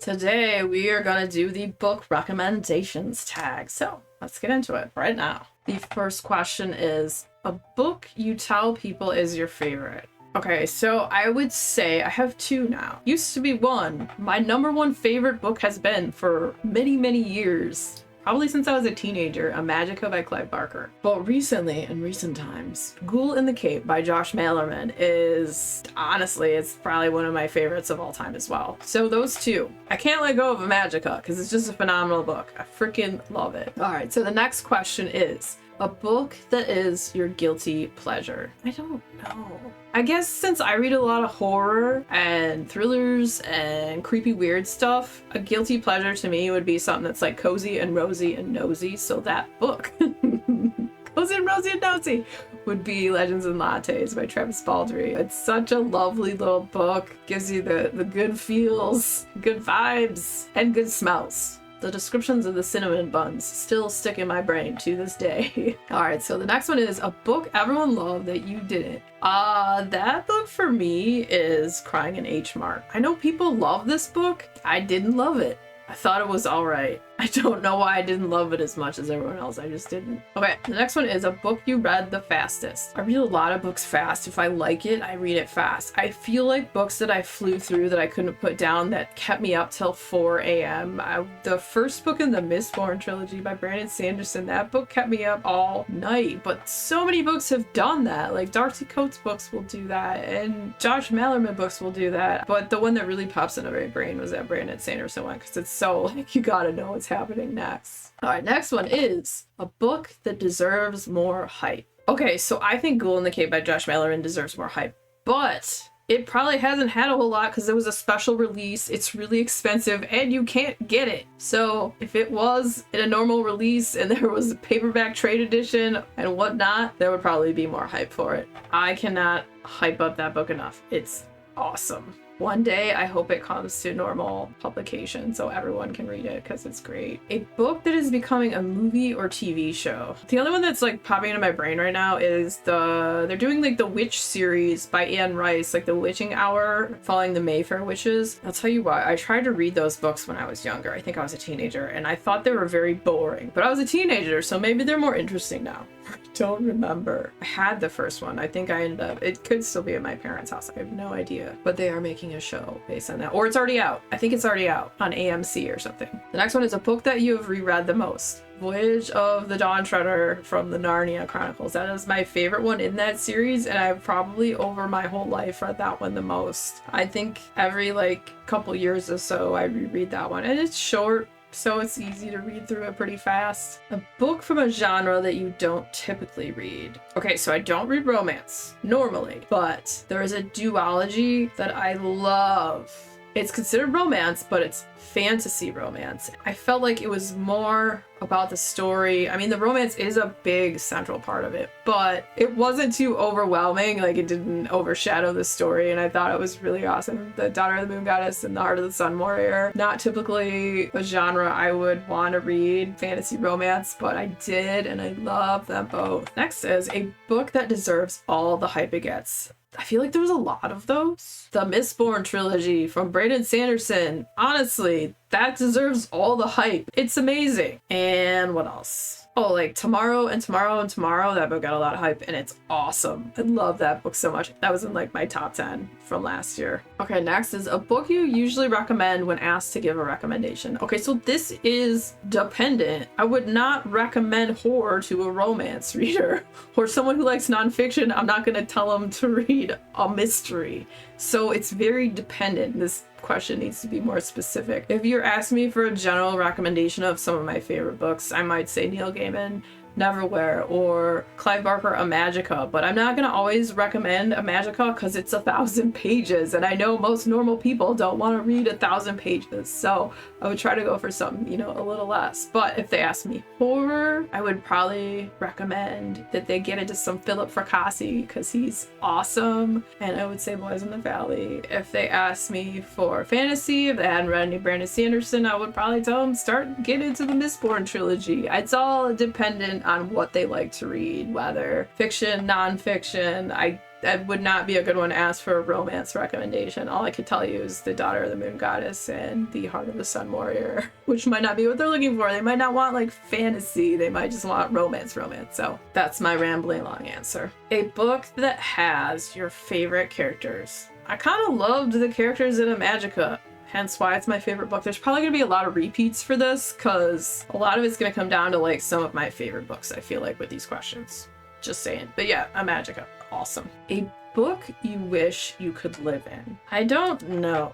Today we are gonna do the book recommendations tag. So let's get into it right now. The first question is, a book you tell people is your favorite. Okay, so I would say I have two now. Used to be one. My number one favorite book has been for many, many years. Probably since I was a teenager, A Magica by Clive Barker. But recently, in recent times, Ghoul in the Cape by Josh Malerman is, honestly, it's probably one of my favorites of all time as well. So those two. I can't let go of A Magica because it's just a phenomenal book. I freaking love it. All right, so the next question is, a book that is your guilty pleasure. I don't know. I guess since I read a lot of horror and thrillers and creepy weird stuff, a guilty pleasure to me would be something that's like cozy and rosy and nosy. So that book, Cozy and Rosy and Nosy, would be Legends and Lattes by Travis Baldree. It's such a lovely little book. Gives you the good feels, good vibes, and good smells. The descriptions of the cinnamon buns still stick in my brain to this day. All right, so the next one is a book everyone loved that you didn't. That book for me is Crying in H Mart. I know people love this book. I didn't love it. I thought it was all right. I don't know why I didn't love it as much as everyone else. I just didn't. Okay, the next one is a book you read the fastest. I read a lot of books fast. If I like it, I read it fast. I feel like books that I flew through that I couldn't put down that kept me up till 4 a.m. The first book in the Mistborn trilogy by Brandon Sanderson, that book kept me up all night. But so many books have done that. Like Darcy Coates books will do that, and Josh Malerman books will do that. But the one that really pops into my brain was that Brandon Sanderson one, because it's so like you gotta know what's happening next. All right, next one is a book that deserves more hype. Okay, so I think Ghoul in the Cape by Josh Malerman deserves more hype, but it probably hasn't had a whole lot because it was a special release. It's really expensive and you can't get it. So if it was in a normal release and there was a paperback trade edition and whatnot, there would probably be more hype for it. I cannot hype up that book enough. It's awesome. One day, I hope it comes to normal publication so everyone can read it because it's great. A book that is becoming a movie or TV show. The only one that's like popping into my brain right now is they're doing like the Witch series by Anne Rice, like the Witching Hour, following the Mayfair witches. I'll tell you what, I tried to read those books when I was younger. I think I was a teenager and I thought they were very boring, but I was a teenager, so maybe they're more interesting now. I don't remember. I had the first one. I think I ended up, it could still be at my parents' house. I have no idea, but they are making a show based on that, or it's already out. I think it's already out on AMC or something. The next one is a book that you have reread the most. Voyage of the Dawn Treader from the Narnia Chronicles. That is my favorite one in that series, and I've probably over my whole life read that one the most. I think every like couple years or so I reread that one, and it's short, so it's easy to read through it pretty fast. A book from a genre that you don't typically read. Okay, so I don't read romance normally, but there is a duology that I love. It's considered romance, but it's fantasy romance. I felt like it was more about the story. I mean, the romance is a big central part of it, but it wasn't too overwhelming. Like it didn't overshadow the story, and I thought it was really awesome. The Daughter of the Moon Goddess and The Heart of the Sun Warrior. Not typically a genre I would want to read, fantasy romance, but I did, and I love them both. Next is a book that deserves all the hype it gets. I feel like there was a lot of those. The Mistborn trilogy from Brandon Sanderson. Honestly, that deserves all the hype. It's amazing. And what else? Oh, like Tomorrow and Tomorrow and Tomorrow. That book got a lot of hype and it's awesome. I love that book so much. That was in like my top 10 from last year. Okay, next is a book you usually recommend when asked to give a recommendation. Okay, so this is dependent. I would not recommend horror to a romance reader or someone who likes nonfiction. I'm not going to tell them to read a mystery. So it's very dependent. This question needs to be more specific. If you're asking me for a general recommendation of some of my favorite books, I might say Neil Gaiman, Neverwhere, or Clive Barker, A Magica, but I'm not going to always recommend A Magica because it's 1,000 pages, and I know most normal people don't want to read 1,000 pages, so I would try to go for something, you know, a little less. But if they ask me horror, I would probably recommend that they get into some Philip Fracassi because he's awesome, and I would say Boys in the Valley. If they ask me for fantasy, if they hadn't read any Brandon Sanderson, I would probably tell them get into the Mistborn trilogy. It's all dependent on what they like to read, whether fiction, nonfiction. that would not be a good one to ask for a romance recommendation. All I could tell you is The Daughter of the Moon Goddess and The Heart of the Sun Warrior, which might not be what they're looking for. They might not want like fantasy. They might just want romance. So that's my rambling long answer. A book that has your favorite characters. I kind of loved the characters in Magica, hence why it's my favorite book. There's probably gonna be a lot of repeats for this because a lot of it's gonna come down to like some of my favorite books, I feel like, with these questions. Just saying. But yeah, Magica. Awesome. A book you wish you could live in. I don't know.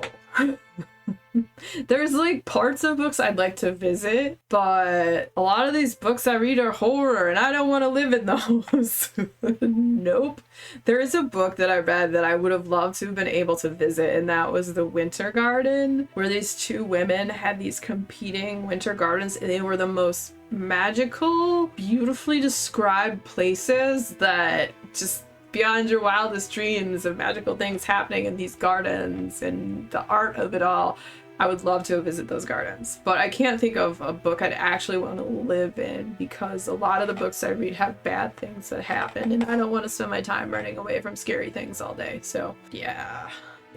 There's like parts of books I'd like to visit, but a lot of these books I read are horror and I don't want to live in those. Nope. There is a book that I read that I would have loved to have been able to visit, and that was The Winter Garden, where these two women had these competing winter gardens, and they were the most magical, beautifully described places that just beyond your wildest dreams of magical things happening in these gardens and the art of it all. I would love to visit those gardens, but I can't think of a book I'd actually want to live in because a lot of the books I read have bad things that happen and I don't want to spend my time running away from scary things all day. So yeah.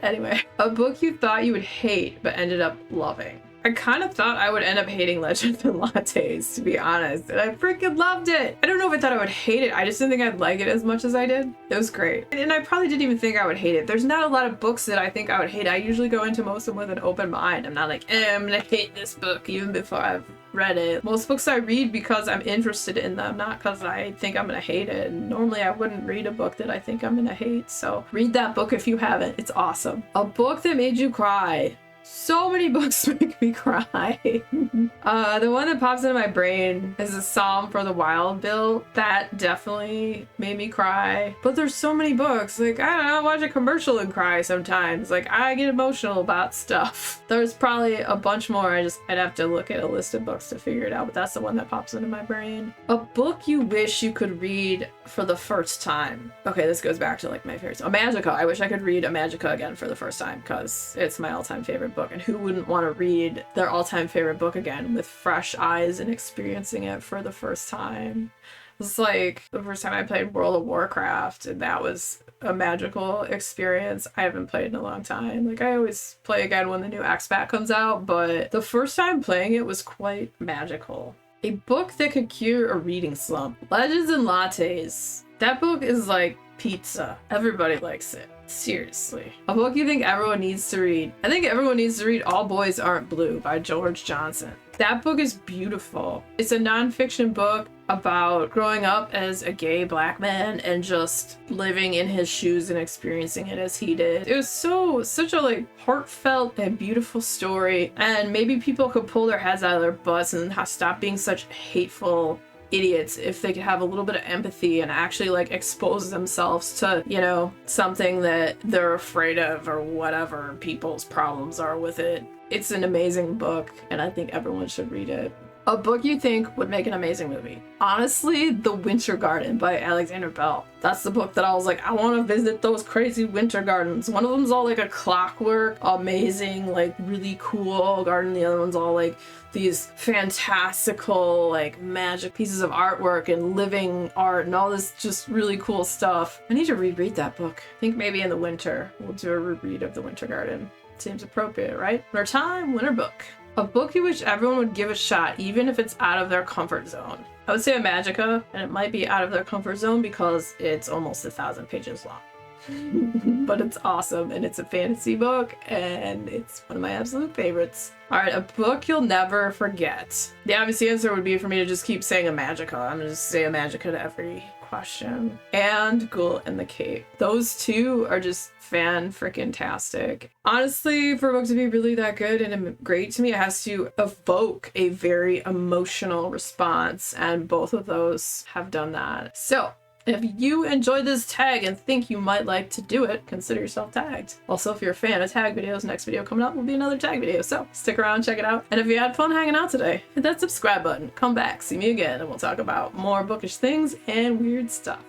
Anyway, a book you thought you would hate but ended up loving. I kind of thought I would end up hating Legends and Lattes, to be honest, and I freaking loved it. I don't know if I thought I would hate it. I just didn't think I'd like it as much as I did. It was great. And I probably didn't even think I would hate it. There's not a lot of books that I think I would hate. I usually go into most of them with an open mind. I'm not like, I'm gonna hate this book even before I've read it. Most books I read because I'm interested in them, not because I think I'm gonna hate it. And normally I wouldn't read a book that I think I'm gonna hate. So read that book if you haven't. It's awesome. A book that made you cry. So many books make me cry. The one that pops into my brain is a Psalm for the Wild Bill. That definitely made me cry. But there's so many books. Like, I don't know, watch a commercial and cry sometimes. Like, I get emotional about stuff. There's probably a bunch more. I'd have to look at a list of books to figure it out, but that's the one that pops into my brain. A book you wish you could read for the first time. Okay, this goes back to like my favorites. Magica. I wish I could read Magica again for the first time because it's my all-time favorite book, and who wouldn't want to read their all-time favorite book again with fresh eyes and experiencing it for the first time? It's like the first time I played World of Warcraft, and that was a magical experience. I haven't played in a long time. Like, I always play again when the new X-Pack comes out, but the first time playing it was quite magical. A book that could cure a reading slump. Legends and Lattes. That book is like pizza. Everybody likes it. Seriously. A book you think everyone needs to read. I think everyone needs to read All Boys Aren't Blue by George Johnson. That book is beautiful. It's a nonfiction book about growing up as a gay black man and just living in his shoes and experiencing it as he did. It was such a like heartfelt and beautiful story, and maybe people could pull their heads out of their butts and stop being such hateful idiots if they could have a little bit of empathy and actually like expose themselves to, you know, something that they're afraid of or whatever people's problems are with it. It's an amazing book and I think everyone should read it. A book you think would make an amazing movie. Honestly, The Winter Garden by Alexander Bell. That's the book that I was like, I want to visit those crazy winter gardens. One of them's all like a clockwork, amazing, like really cool garden. The other one's all like these fantastical, like magic pieces of artwork and living art and all this just really cool stuff. I need to reread that book. I think maybe in the winter we'll do a reread of The Winter Garden. Seems appropriate, right? Winter time, winter book. A book you wish everyone would give a shot, even if it's out of their comfort zone. I would say a Magica, and it might be out of their comfort zone because it's almost 1,000 pages long. But it's awesome, and it's a fantasy book, and it's one of my absolute favorites. Alright, a book you'll never forget. The obvious answer would be for me to just keep saying a Magica. I'm gonna just say a Magica to every question. And Ghoul in the Cape. Those two are just fan-freaking-tastic. Honestly, for a book to be really that good and great to me, it has to evoke a very emotional response, and both of those have done that. So, if you enjoyed this tag and think you might like to do it, consider yourself tagged. Also, if you're a fan of tag videos, next video coming up will be another tag video, so stick around, check it out. And if you had fun hanging out today, hit that subscribe button, come back, see me again, and we'll talk about more bookish things and weird stuff.